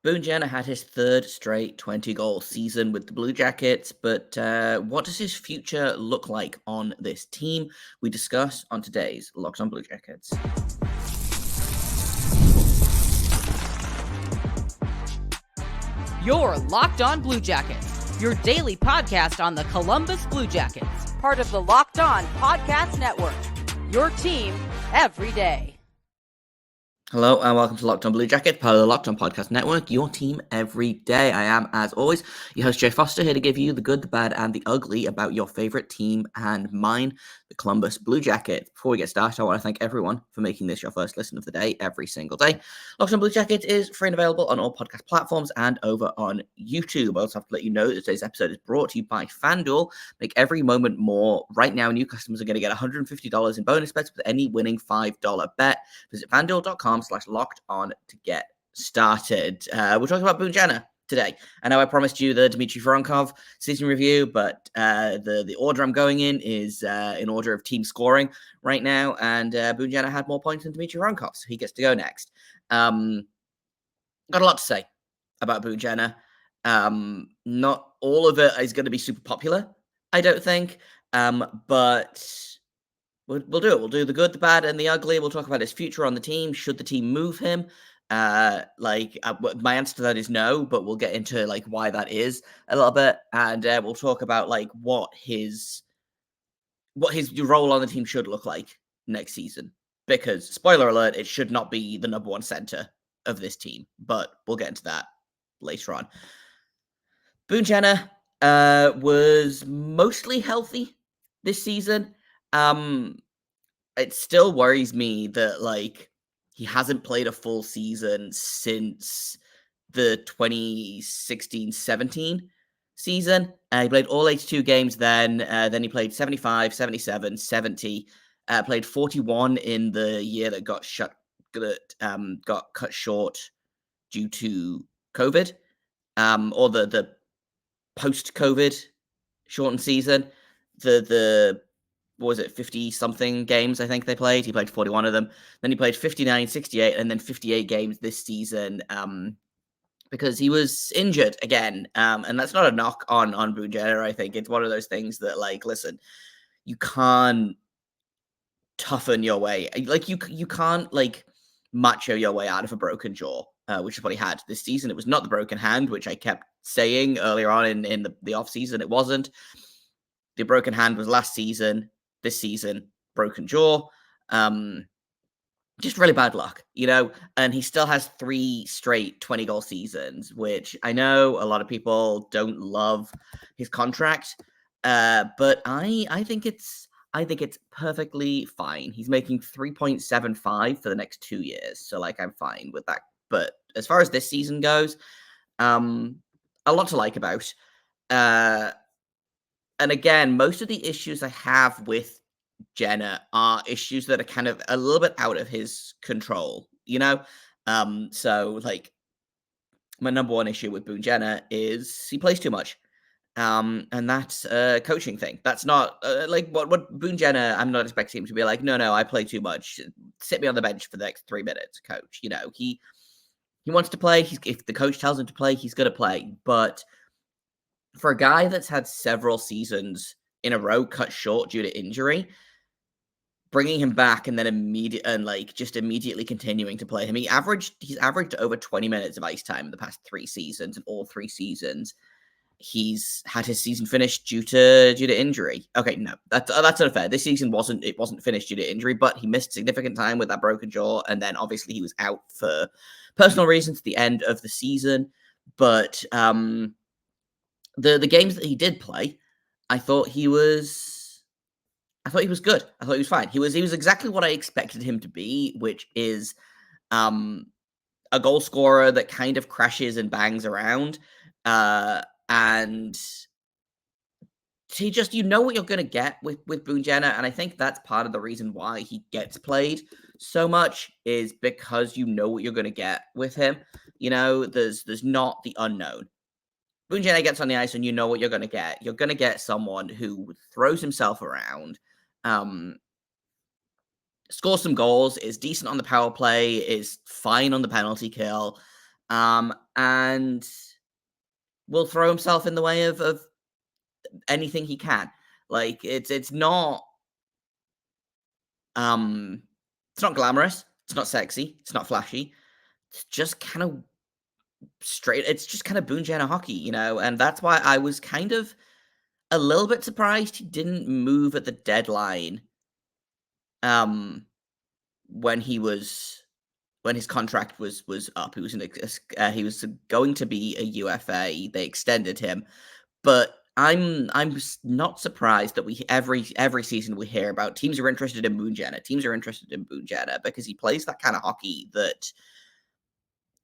Boone Jenner had his third straight 20-goal season with the Blue Jackets, but what does his future look like on this team? We discuss on today's Locked on Blue Jackets. You're Locked on Blue Jackets, your daily podcast on the Columbus Blue Jackets, part of the Locked on Podcast Network, your team every day. Hello and welcome to Locked on Blue Jackets, part of the Locked on Podcast Network, your team every day. I am, as always, your host Jay Foster, here to give you the good, the bad, and the ugly about your favorite team and mine, the Columbus Blue Jackets. Before we get started, I want to thank everyone for making this your first listen of the day every single day. Locked on Blue Jackets is free and available on all podcast platforms and over on YouTube. I also have to let you know that today's episode is brought to you by FanDuel. Make every moment more. Right now, new customers are going to get $150 in bonus bets with any winning $5 bet. Visit FanDuel.com/locked on to get started. We're talking about Boone Jenner today. I know I promised you the Dmitry Voronkov season review, but the order I'm going in is in order of team scoring right now, and Boone Jenner had more points than Dmitry Voronkov, so he gets to go next. Got a lot to say about Boone Jenner. Not all of it is going to be super popular, I don't think, but we'll do it. We'll do the good, the bad, and the ugly. We'll talk about his future on the team. Should the team move him? My answer to that is no, but we'll get into why that is a little bit, and we'll talk about what his role on the team should look like next season. Because spoiler alert, it should not be the number one center of this team, but we'll get into that later on. Boone Jenner was mostly healthy this season. It still worries me that he hasn't played a full season since the 2016-17 season. He played all 82 games then. Then he played 75, 77, 70. Played 41 in the year that got cut short due to COVID, or the post-COVID shortened season. What was it, 50-something games I think they played. He played 41 of them. Then he played 59, 68, and then 58 games this season because he was injured again. And that's not a knock on Boone Jenner. I think it's one of those things that, listen, you can't toughen your way. You can't, macho your way out of a broken jaw, which is what he had this season. It was not the broken hand, which I kept saying earlier on in the offseason. It wasn't. The broken hand was last season. This season, broken jaw. Just really bad luck, and he still has 3 straight 20-goal seasons, which I know a lot of people don't love his contract, but I think it's perfectly fine. He's making 3.75 for the next 2 years, so I'm fine with that. But as far as this season goes, a lot to like about. And again, most of the issues I have with Jenner are issues that are kind of a little bit out of his control, So, my number one issue with Boone Jenner is he plays too much. And that's a coaching thing. That's not what Boone Jenner, I'm not expecting him to be no, I play too much. Sit me on the bench for the next 3 minutes, coach. He wants to play. If the coach tells him to play, he's going to play. But for a guy that's had several seasons in a row cut short due to injury, bringing him back and then immediately continuing to play him, he's averaged over 20 minutes of ice time in the past 3 seasons, and all 3 seasons he's had his season finished due to injury. Okay, no, that's unfair. This season wasn't finished due to injury, but he missed significant time with that broken jaw, and then obviously he was out for personal reasons at the end of the season. But the games that he did play, I thought he was good. I thought he was fine. He was exactly what I expected him to be, which is a goal scorer that kind of crashes and bangs around. And he just, what you're going to get with Boone Jenner. And I think that's part of the reason why he gets played so much, is because what you're going to get with him. There's not the unknown. Boone Jenner gets on the ice and what you're going to get. You're going to get someone who throws himself around, scores some goals, is decent on the power play, is fine on the penalty kill, and will throw himself in the way of anything he can. Like it's not glamorous, it's not sexy, it's not flashy. It's just kind of straight. It's just kind of Boone Jenner hockey, and that's why I was kind of a little bit surprised he didn't move at the deadline. When his contract was up, he was going to be a UFA. They extended him, but I'm not surprised that we every season we hear about teams are interested in Boone Jenner. Teams are interested in Boone Jenner because he plays that kind of hockey that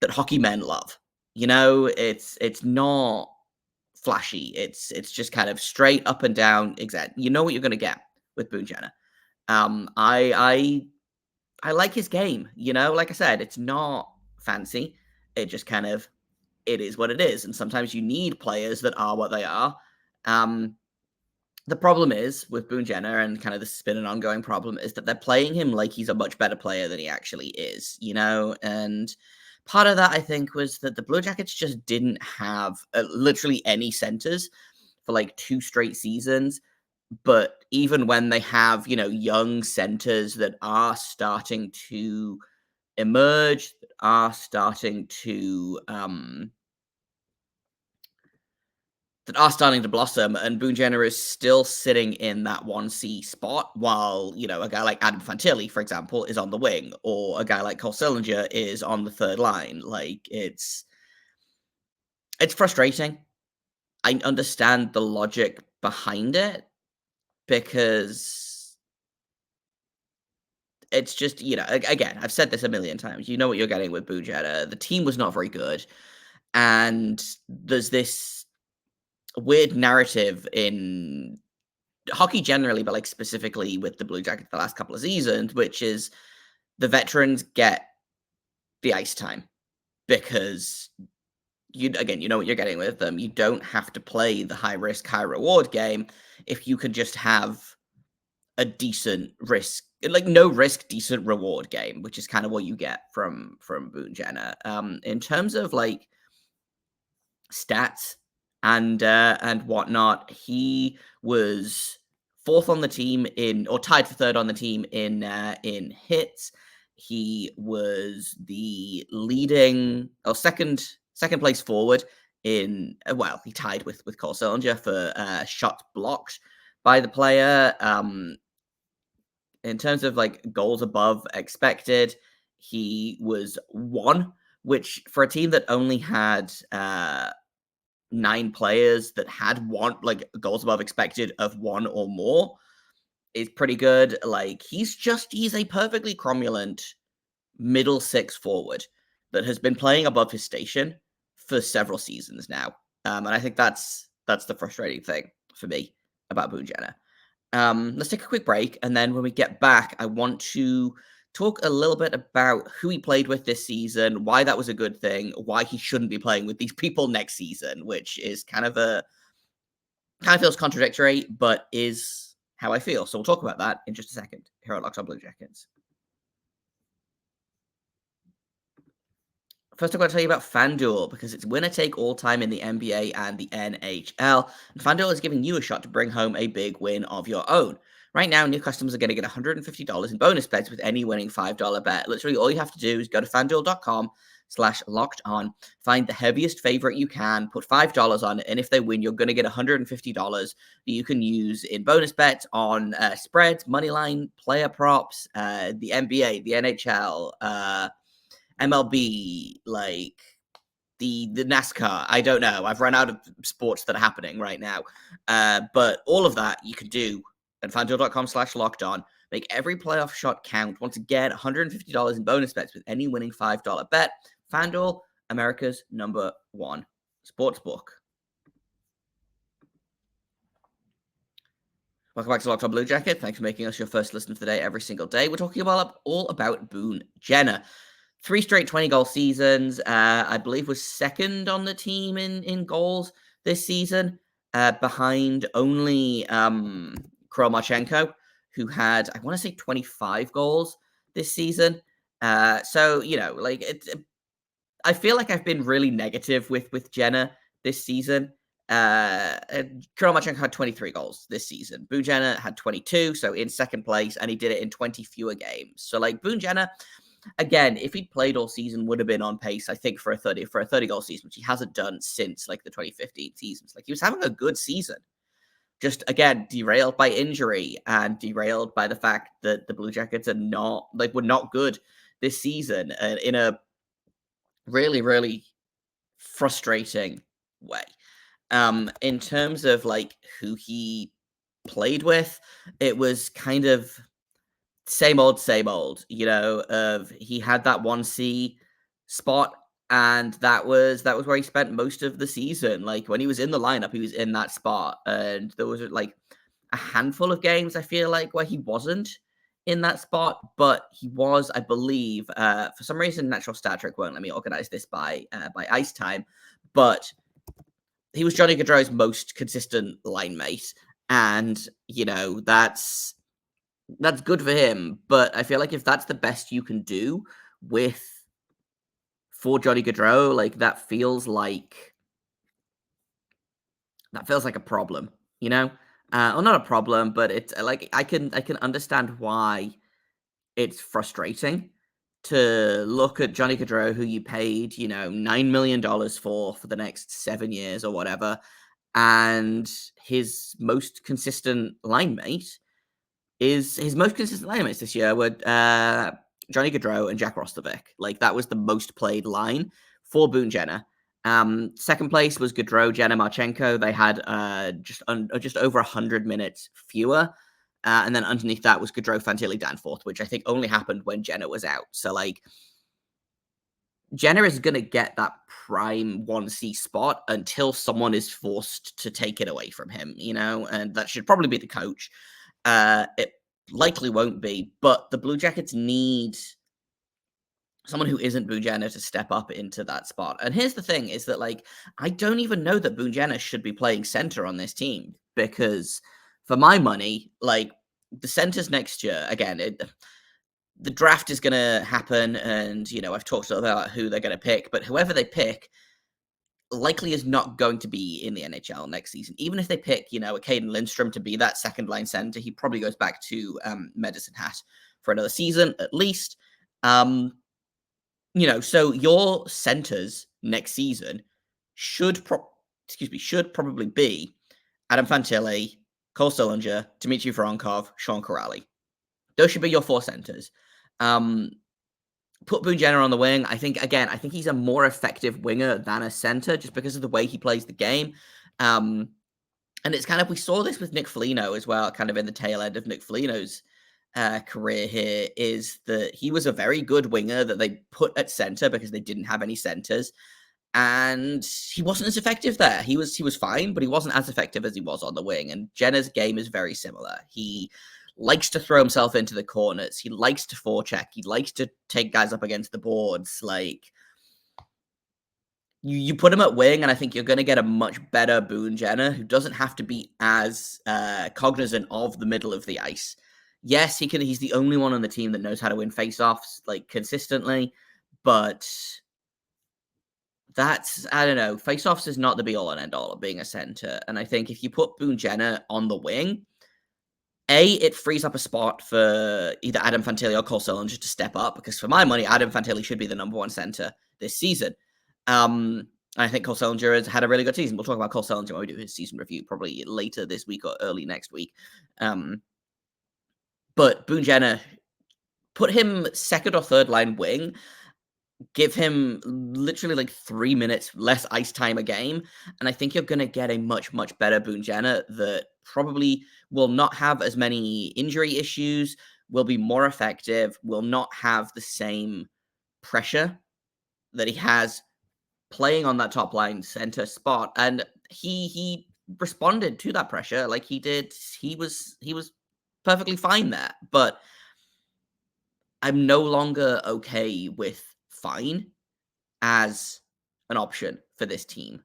hockey men love. It's not flashy. It's just kind of straight up and down. Exact. You know what you're going to get with Boone Jenner. I like his game. Like I said, it's not fancy. It just kind of it is what it is, and sometimes you need players that are what they are. The problem is with Boone Jenner, and kind of this has been an ongoing problem, is that they're playing him like he's a much better player than he actually is, and part of that, I think, was that the Blue Jackets just didn't have literally any centers for like 2 straight seasons. But even when they have, young centers that are starting to emerge, that are starting to blossom, and Boone Jenner is still sitting in that 1C spot, while, a guy like Adam Fantilli, for example, is on the wing, or a guy like Cole Sillinger is on the third line. Like, it's frustrating. I understand the logic behind it, because it's just, again, I've said this a million times. You know what you're getting with Boone Jenner. The team was not very good, and there's this weird narrative in hockey generally, but like specifically with the Blue Jackets the last couple of seasons, which is the veterans get the ice time because you know what you're getting with them. You don't have to play the high risk, high reward game if you can just have a decent risk, like no risk, decent reward game, which is kind of what you get from Boone Jenner. In terms of like stats and whatnot, he was fourth on the team tied for third on the team in hits. He was the leading or second place forward in he tied with Cole Sillinger for shots blocked by the player. In terms of like goals above expected, he was 1, which for a team that only had 9 players that had 1 like goals above expected of 1 or more is pretty good. Like, he's a perfectly cromulent middle 6 forward that has been playing above his station for several seasons now. And I think that's the frustrating thing for me about Boone Jenner. Let's take a quick break, and then when we get back, I want to talk a little bit about who he played with this season, why that was a good thing, why he shouldn't be playing with these people next season, which is kind of feels contradictory, but is how I feel. So we'll talk about that in just a second here at Locked On Blue Jackets. First, I'm going to tell you about FanDuel, because it's winner take all time in the NBA and the NHL. And FanDuel is giving you a shot to bring home a big win of your own. Right now, new customers are going to get $150 in bonus bets with any winning $5 bet. Literally, all you have to do is go to FanDuel.com/locked-on, find the heaviest favorite you can, put $5 on it, and if they win, you're going to get $150 that you can use in bonus bets on spreads, money line, player props, the NBA, the NHL, MLB, like the NASCAR. I don't know. I've run out of sports that are happening right now. But all of that you can do at FanDuel.com/locked-on. Make every playoff shot count. Once again, $150 in bonus bets with any winning $5 bet. FanDuel, America's number one sportsbook. Welcome back to Locked On Blue Jacket. Thanks for making us your first listen for the day every single day. We're talking all about Boone Jenner. 3 straight 20-goal seasons. I believe was second on the team in goals this season, behind only Kromachenko, who had, I want to say, 25 goals this season. So, like, I I feel like I've been really negative with Jenner this season. Kirill Marchenko had 23 goals this season. Boone Jenner had 22, so in second place, and he did it in 20 fewer games. So like Boone Jenner, again, if he'd played all season, would have been on pace, I think, for a 30 goal season, which he hasn't done since like the 2015 seasons. Like he was having a good season. Just again, derailed by injury and derailed by the fact that the Blue Jackets were not good this season in a really, really frustrating way. In terms of like who he played with, it was kind of same old, of he had that 1C spot, and that was where he spent most of the season. Like when he was in the lineup, he was in that spot, and there was like a handful of games I feel like where he wasn't in that spot, but he was, I believe, for some reason, Natural Stat Trick won't let me organize this by ice time, but he was Johnny Gaudreau's most consistent line mate, and that's good for him. But I feel like if that's the best you can do for Johnny Gaudreau, like that feels like a problem, or not a problem, but it's like I can understand why it's frustrating to look at Johnny Gaudreau, who you paid, $9 million for the next 7 years or whatever, and his most consistent line mate this year were Johnny Gaudreau and Jack Roslovic. Like that was the most played line for Boone Jenner. Second place was Gaudreau, Jenner, Marchenko. They had just over 100 minutes fewer. And then underneath that was Gaudreau, Fantilli, Danforth, which I think only happened when Jenner was out. So like Jenner is going to get that prime 1C spot until someone is forced to take it away from him, and that should probably be the coach. It likely won't be, but the Blue Jackets need someone who isn't Boone Jenner to step up into that spot. And here's the thing is that, like, I don't even know that Boone Jenner should be playing center on this team, because for my money, like, the centers next year, again, the draft is going to happen, and, I've talked about who they're going to pick, but whoever they pick likely is not going to be in the NHL next season. Even if they pick, a Caden Lindstrom to be that second line center, he probably goes back to Medicine Hat for another season at least. So your centers next season should probably be Adam Fantilli, Cole Sillinger, Dmitry Voronkov, Sean Corrali. Those should be your 4 centers. Put Boone Jenner on the wing. I think he's a more effective winger than a center just because of the way he plays the game. And it's kind of, we saw this with Nick Foligno as well, kind of in the tail end of Nick Foligno's career here, is that he was a very good winger that they put at center because they didn't have any centers. And he wasn't as effective there. He was fine, but he wasn't as effective as he was on the wing. And Jenner's game is very similar. He likes to throw himself into the corners. He likes to forecheck. He likes to take guys up against the boards. Like, you put him at wing, and I think you're going to get a much better Boone Jenner who doesn't have to be as cognizant of the middle of the ice. Yes, he's the only one on the team that knows how to win faceoffs, like, consistently, but that's, I don't know, faceoffs is not the be-all and end-all of being a center. And I think if you put Boone Jenner on the wing, it frees up a spot for either Adam Fantilli or Cole Sillinger to step up, because for my money, Adam Fantilli should be the number 1 center this season. I think Cole Sillinger has had a really good season. We'll talk about Cole Sillinger when we do his season review, probably later this week or early next week. But Boone Jenner, put him second or third line wing, give him literally like 3 minutes less ice time a game, and I think you're going to get a much, much better Boone Jenner that probably will not have as many injury issues, will be more effective, will not have the same pressure that he has playing on that top line center spot. And he responded to that pressure like he did. He was perfectly fine there, but I'm no longer okay with fine as an option for this team,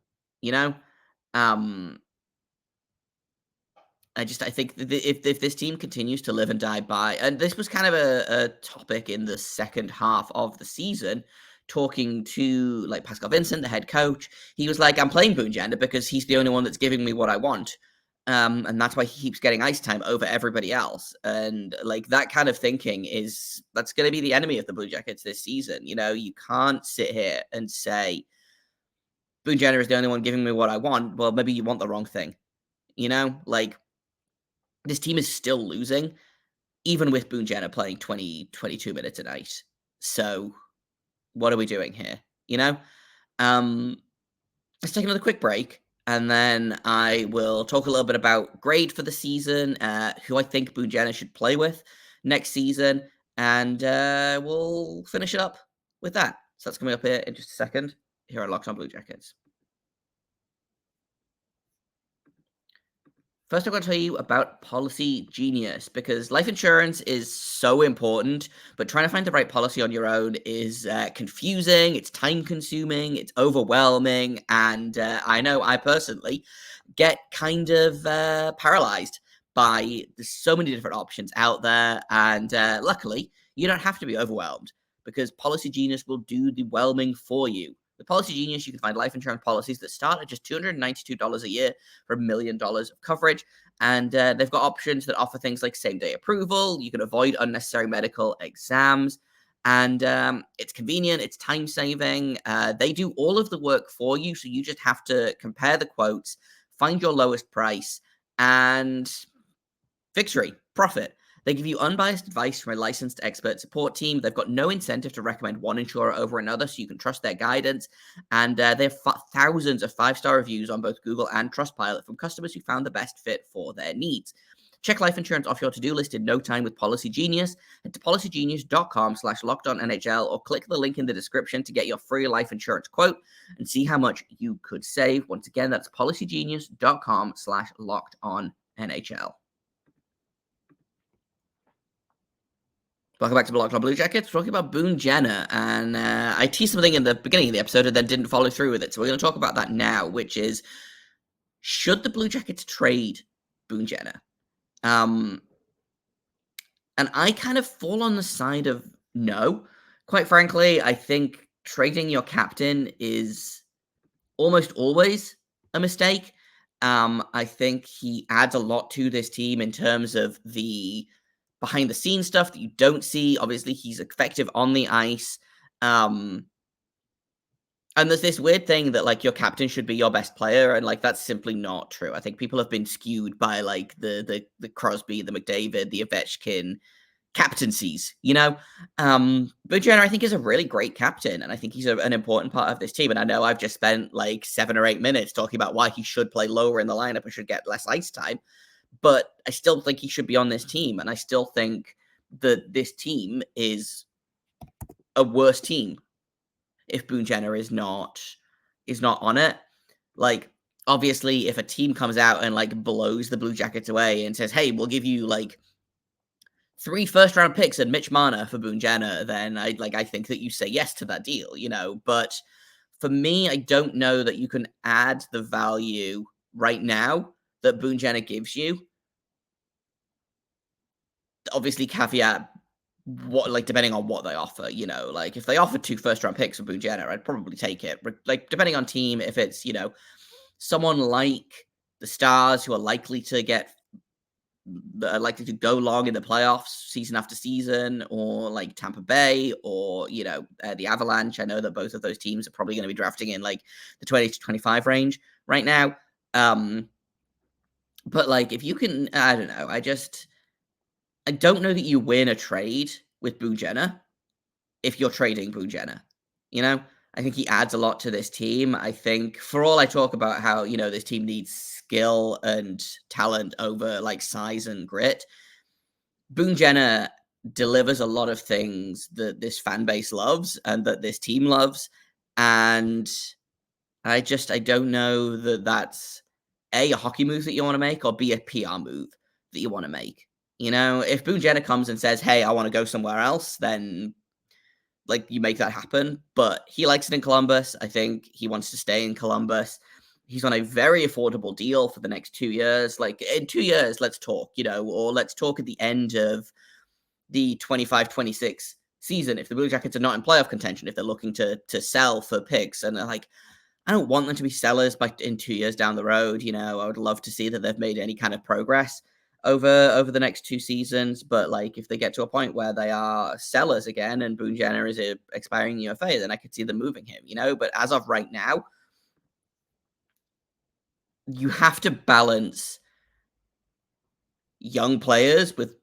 I think if this team continues to live and die by, and this was kind of a topic in the second half of the season, talking to like Pascal Vincent, the head coach, he was like, I'm playing Boone Jenner because he's the only one that's giving me what I want. And that's why he keeps getting ice time over everybody else. And like that kind of thinking that's going to be the enemy of the Blue Jackets this season. You know, you can't sit here and say, Boone Jenner is the only one giving me what I want. Well, maybe you want the wrong thing. You know, like this team is still losing, even with Boone Jenner playing 22 minutes a night. So what are we doing here? You know? Let's take another quick break. And then I will talk a little bit about grade for the season, who I think Boone Jenner should play with next season, and we'll finish it up with that. So that's coming up here in just a second here on Locked On Blue Jackets. First, I'm going to tell you about Policygenius, because life insurance is so important, but trying to find the right policy on your own is confusing, it's time-consuming, it's overwhelming, and I know I personally get kind of paralyzed by there's so many different options out there, and luckily, you don't have to be overwhelmed, because Policygenius will do the whelming for you. With Policygenius, you can find life insurance policies that start at just $292 a year for $1 million of coverage. And they've got options that offer things like same-day approval. You can avoid unnecessary medical exams. And it's convenient. It's time-saving. They do all of the work for you. So you just have to compare the quotes, find your lowest price, and victory, profit. They give you unbiased advice from a licensed expert support team. They've got no incentive to recommend one insurer over another, so you can trust their guidance. And they have thousands of 5-star reviews on both Google and Trustpilot from customers who found the best fit for their needs. Check life insurance off your to-do list in no time with Policygenius. Head to policygenius.com/lockedonnhl or click the link in the description to get your free life insurance quote and see how much you could save. Once again, that's policygenius.com/lockedonnhl. Welcome back to Locked On Blue Jackets. We're talking about Boone Jenner, and I teased something in the beginning of the episode and then didn't follow through with it. So we're going to talk about that now, which is, should the Blue Jackets trade Boone Jenner? And I kind of fall on the side of no. Quite frankly, I think trading your captain is almost always a mistake. I think he adds a lot to this team in terms of the behind the scenes stuff that you don't see. Obviously, he's effective on the ice. And there's this weird thing that like your captain should be your best player, and like that's simply not true. I think people have been skewed by like the Crosby, the McDavid, the Ovechkin captaincies, you know? Boone Jenner, I think, is a really great captain, and I think he's an important part of this team. And I know I've just spent like 7 or 8 minutes talking about why he should play lower in the lineup and should get less ice time. But I still think he should be on this team, and I still think that this team is a worse team if Boone Jenner is not on it. Like, obviously, if a team comes out and like blows the Blue Jackets away and says, "Hey, we'll give you like 3 first-round picks and Mitch Marner for Boone Jenner," then I think that you say yes to that deal, you know. But for me, I don't know that you can add the value right now that Boone Jenner gives you. Obviously, caveat what, like, depending on what they offer, you know, like if they offer 2 first-round picks for Boone Jenner, I'd probably take it. Like, depending on team, if it's, you know, someone like the Stars who are likely to go long in the playoffs season after season, or like Tampa Bay, or, you know, the Avalanche. I know that both of those teams are probably going to be drafting in like the 20 to 25 range right now. But like, if you can, I don't know, I don't know that you win a trade with Boone Jenner if you're trading Boone Jenner. You know, I think he adds a lot to this team. I think, for all I talk about how, you know, this team needs skill and talent over like size and grit, Boone Jenner delivers a lot of things that this fan base loves and that this team loves. And I don't know that that's A, a hockey move that you want to make, or B, a PR move that you want to make. You know, if Boone Jenner comes and says, "Hey, I want to go somewhere else," then like you make that happen. But he likes it in Columbus. I think he wants to stay in Columbus. He's on a very affordable deal for the next 2 years. Like, in 2 years, let's talk, you know, or let's talk at the end of the 25-26 season, if the Blue Jackets are not in playoff contention, if they're looking to sell for picks, and they're like, I don't want them to be sellers in 2 years down the road. I would love to see that they've made any kind of progress over the next 2 seasons. But like, if they get to a point where they are sellers again, and Boone Jenner is a expiring UFA, then I could see them moving him. But as of right now, you have to balance young players with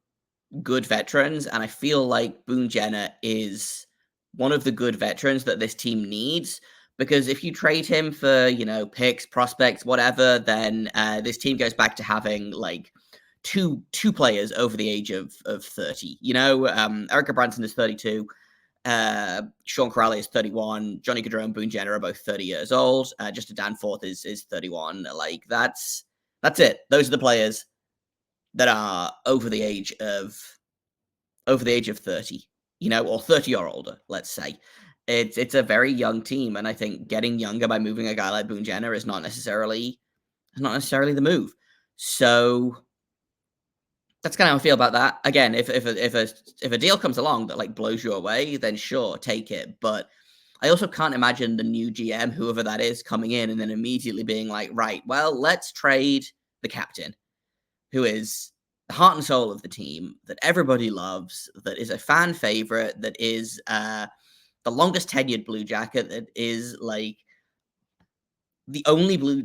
good veterans, and I feel like Boone Jenner is one of the good veterans that this team needs. Because if you trade him for, picks, prospects, whatever, then this team goes back to having like two players over the age of 30. Erica Branson is 32. Sean Corrali is 31. Johnny Gaudreau and Boone Jenner are both 30 years old. Just a Danforth is 31. Like, that's it. Those are the players that are over the age of 30, or 30 or older, let's say. It's a very young team, and I think getting younger by moving a guy like Boone Jenner is not necessarily the move. So that's kind of how I feel about that. Again, if a deal comes along that like blows you away, then sure, take it. But I also can't imagine the new GM, whoever that is, coming in and then immediately being like, right, well, let's trade the captain, who is the heart and soul of the team, that everybody loves, that is a fan favorite, that is the longest tenured Blue Jacket, that is like the only Blue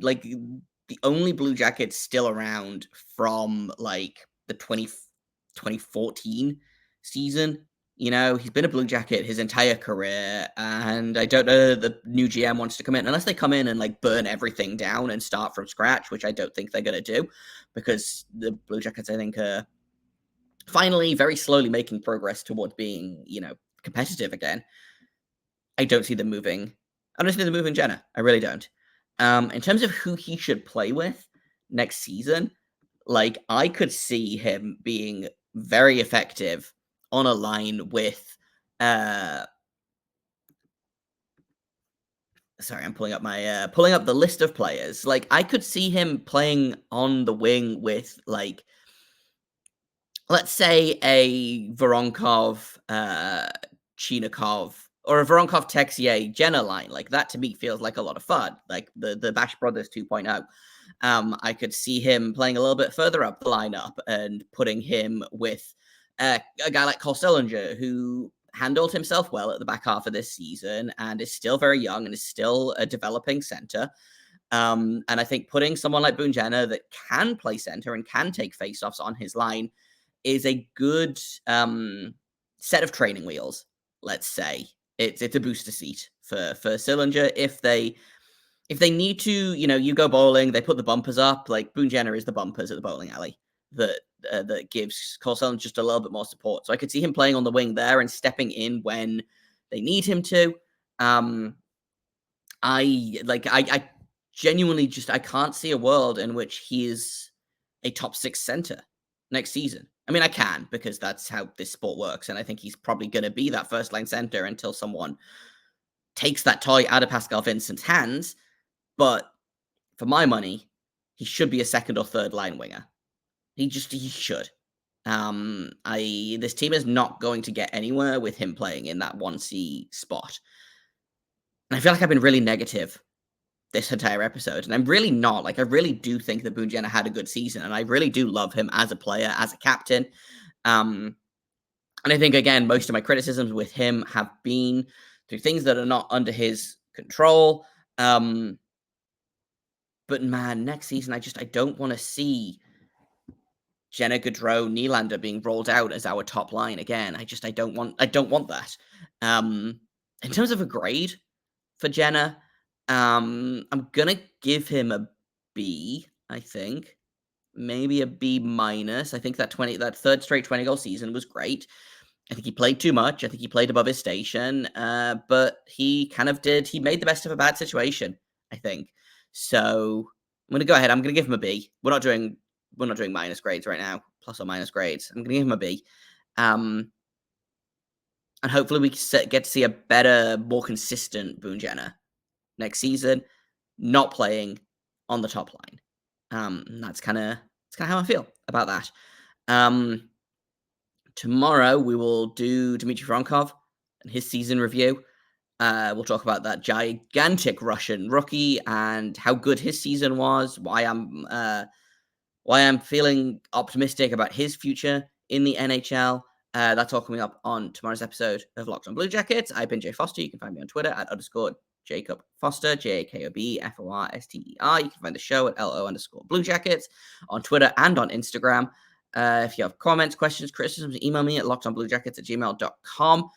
Jacket still around from like the 2014 season. He's been a Blue Jacket his entire career, and I don't know the new GM wants to come in, unless they come in and like burn everything down and start from scratch, which I don't think they're going to do, because the Blue Jackets, I think, are finally very slowly making progress towards being, competitive again. I don't see them moving Jenner. I really don't. In terms of who he should play with next season, like, I could see him being very effective on a line with sorry, I'm pulling up the list of players. Like, I could see him playing on the wing with, like, let's say a Voronkov, Chinakov, or a Voronkov Texier Jenner line. Like, that to me feels like a lot of fun. Like the Bash Brothers 2.0. I could see him playing a little bit further up the lineup and putting him with a guy like Cole Sillinger, who handled himself well at the back half of this season and is still very young and is still a developing center. And I think putting someone like Boone Jenner that can play center and can take faceoffs on his line is a good set of training wheels, let's say. It's a booster seat for Sillinger. If they need to, you go bowling, they put the bumpers up. Like, Boone Jenner is the bumpers at the bowling alley that gives Cole Sillinger just a little bit more support. So I could see him playing on the wing there and stepping in when they need him to. I genuinely I can't see a world in which he is a top 6 center next season. I mean, I can, because that's how this sport works, and I think he's probably going to be that first line center until someone takes that toy out of Pascal Vincent's hands. But for my money, he should be a second or third line winger. He should. This team is not going to get anywhere with him playing in that 1C spot. And I feel like I've been really negative this entire episode, and I'm really not. Like, I really do think that Boone Jenner had a good season, and I really do love him as a player, as a captain. And I think, again, most of my criticisms with him have been through things that are not under his control. But man, next season, I don't want to see Jenner, Gaudreau, Nylander being rolled out as our top line again. I don't want that. In terms of a grade for Jenner, I'm gonna give him a B, I think. Maybe a B minus. I think that third straight 20-goal season was great. I think he played too much. I think he played above his station. But he made the best of a bad situation, I think. So I'm gonna go ahead. I'm gonna give him a B. We're not doing minus grades right now, plus or minus grades. I'm gonna give him a B. And hopefully we get to see a better, more consistent Boone Jenner next season, not playing on the top line. That's kind of how I feel about that. Tomorrow we will do Dmitry Voronkov and his season review. We'll talk about that gigantic Russian rookie and how good his season was, why I'm feeling optimistic about his future in the NHL. That's all coming up on tomorrow's episode of Locked On Blue Jackets. I've been Jay Foster. You can find me on Twitter at _Jacob Foster, JAKOBFORSTER. You can find the show at LO_Blue Jackets on Twitter and on Instagram. If you have comments, questions, criticisms, email me at lockedonbluejackets@gmail.com.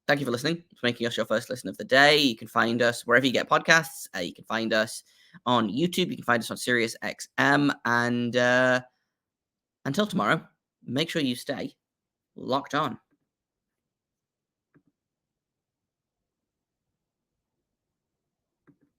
Thank you for listening, for making us your first listen of the day. You can find us wherever you get podcasts. You can find us on YouTube. You can find us on SiriusXM. And until tomorrow, make sure you stay locked on.